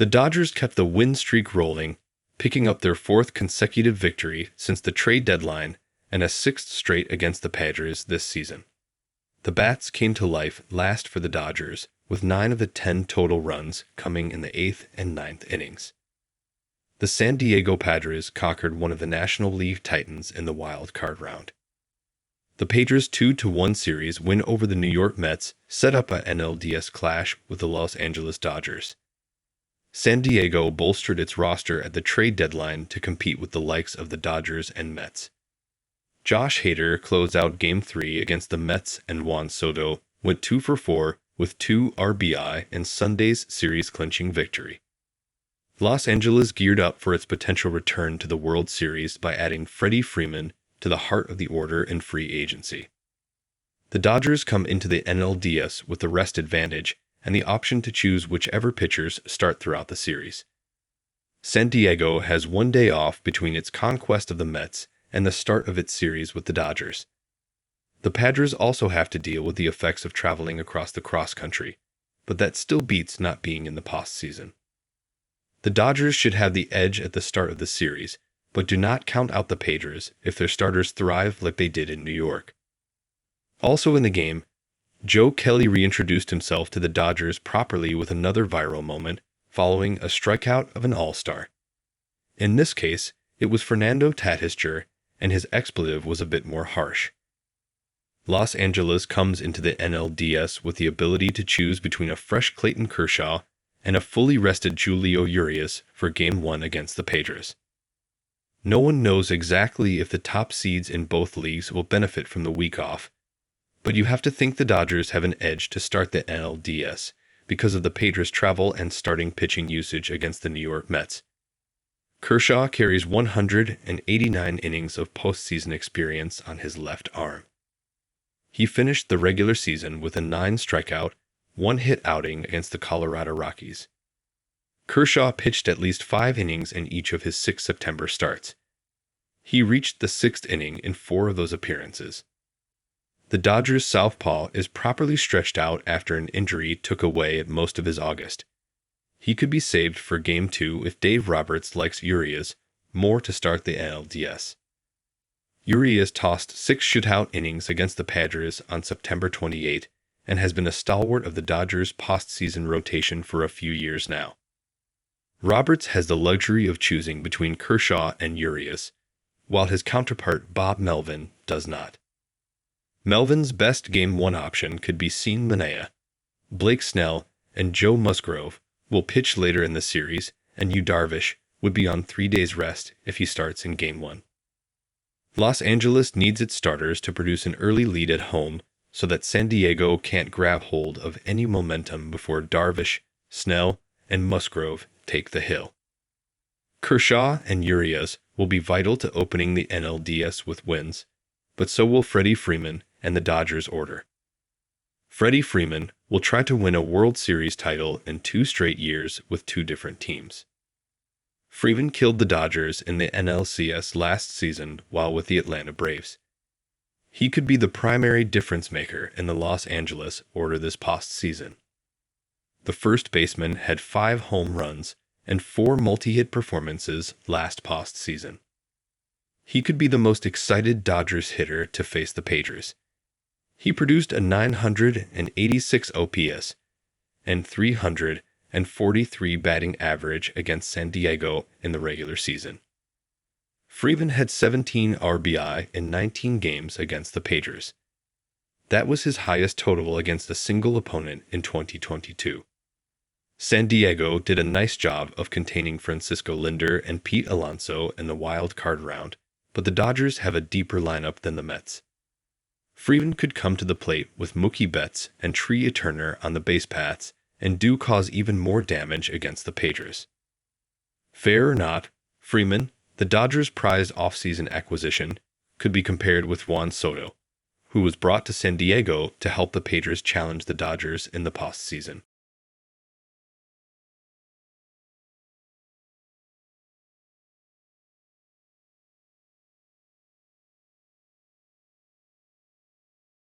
The Dodgers kept the win streak rolling, picking up their fourth consecutive victory since the trade deadline and a sixth straight against the Padres this season. The bats came to life last for the Dodgers, with 9 of the 10 total runs coming in the 8th and 9th innings. The San Diego Padres conquered one of the National League Titans in the wild card round. The Padres' 2-1 series win over the New York Mets set up an NLDS clash with the Los Angeles Dodgers. San Diego bolstered its roster at the trade deadline to compete with the likes of the Dodgers and Mets. Josh Hader closed out Game 3 against the Mets, and Juan Soto went 2 for 4 with 2 RBI in Sunday's series-clinching victory. Los Angeles geared up for its potential return to the World Series by adding Freddie Freeman to the heart of the order in free agency. The Dodgers come into the NLDS with the rest advantage and the option to choose whichever pitchers start throughout the series. San Diego has 1 day off between its conquest of the Mets and the start of its series with the Dodgers. The Padres also have to deal with the effects of traveling across the cross-country, but that still beats not being in the postseason. The Dodgers should have the edge at the start of the series, but do not count out the Padres if their starters thrive like they did in New York. Also in the game, Joe Kelly reintroduced himself to the Dodgers properly with another viral moment following a strikeout of an all-star. In this case, it was Fernando Tatis, and his expletive was a bit more harsh. Los Angeles comes into the NLDS with the ability to choose between a fresh Clayton Kershaw and a fully rested Julio Urias for Game 1 against the Padres. No one knows exactly if the top seeds in both leagues will benefit from the week off, but you have to think the Dodgers have an edge to start the NLDS because of the Padres' travel and starting pitching usage against the New York Mets. Kershaw carries 189 innings of postseason experience on his left arm. He finished the regular season with a 9-strikeout, 1-hit outing against the Colorado Rockies. Kershaw pitched at least 5 innings in each of his 6 September starts. He reached the 6th inning in 4 of those appearances. The Dodgers' southpaw is properly stretched out after an injury took away at most of his August. He could be saved for Game 2 if Dave Roberts likes Urias more to start the NLDS. Urias tossed 6 shutout innings against the Padres on September 28 and has been a stalwart of the Dodgers' postseason rotation for a few years now. Roberts has the luxury of choosing between Kershaw and Urias, while his counterpart Bob Melvin does not. Melvin's best Game 1 option could be Sean Manaea. Blake Snell and Joe Musgrove will pitch later in the series, and Yu Darvish would be on 3 days rest if he starts in Game 1. Los Angeles needs its starters to produce an early lead at home so that San Diego can't grab hold of any momentum before Darvish, Snell, and Musgrove take the hill. Kershaw and Urias will be vital to opening the NLDS with wins, but so will Freddie Freeman and the Dodgers order. Freddie Freeman will try to win a World Series title in 2 straight years with 2 different teams. Freeman killed the Dodgers in the NLCS last season while with the Atlanta Braves. He could be the primary difference maker in the Los Angeles order this postseason. The first baseman had 5 home runs and 4 multi-hit performances last postseason. He could be the most excited Dodgers hitter to face the Padres. He produced a 986 OPS and 343 batting average against San Diego in the regular season. Freeman had 17 RBI in 19 games against the Padres. That was his highest total against a single opponent in 2022. San Diego did a nice job of containing Francisco Lindor and Pete Alonso in the wild card round, but the Dodgers have a deeper lineup than the Mets. Freeman could come to the plate with Mookie Betts and Trea Turner on the base paths and do cause even more damage against the Padres. Fair or not, Freeman, the Dodgers' prized offseason acquisition, could be compared with Juan Soto, who was brought to San Diego to help the Padres challenge the Dodgers in the postseason.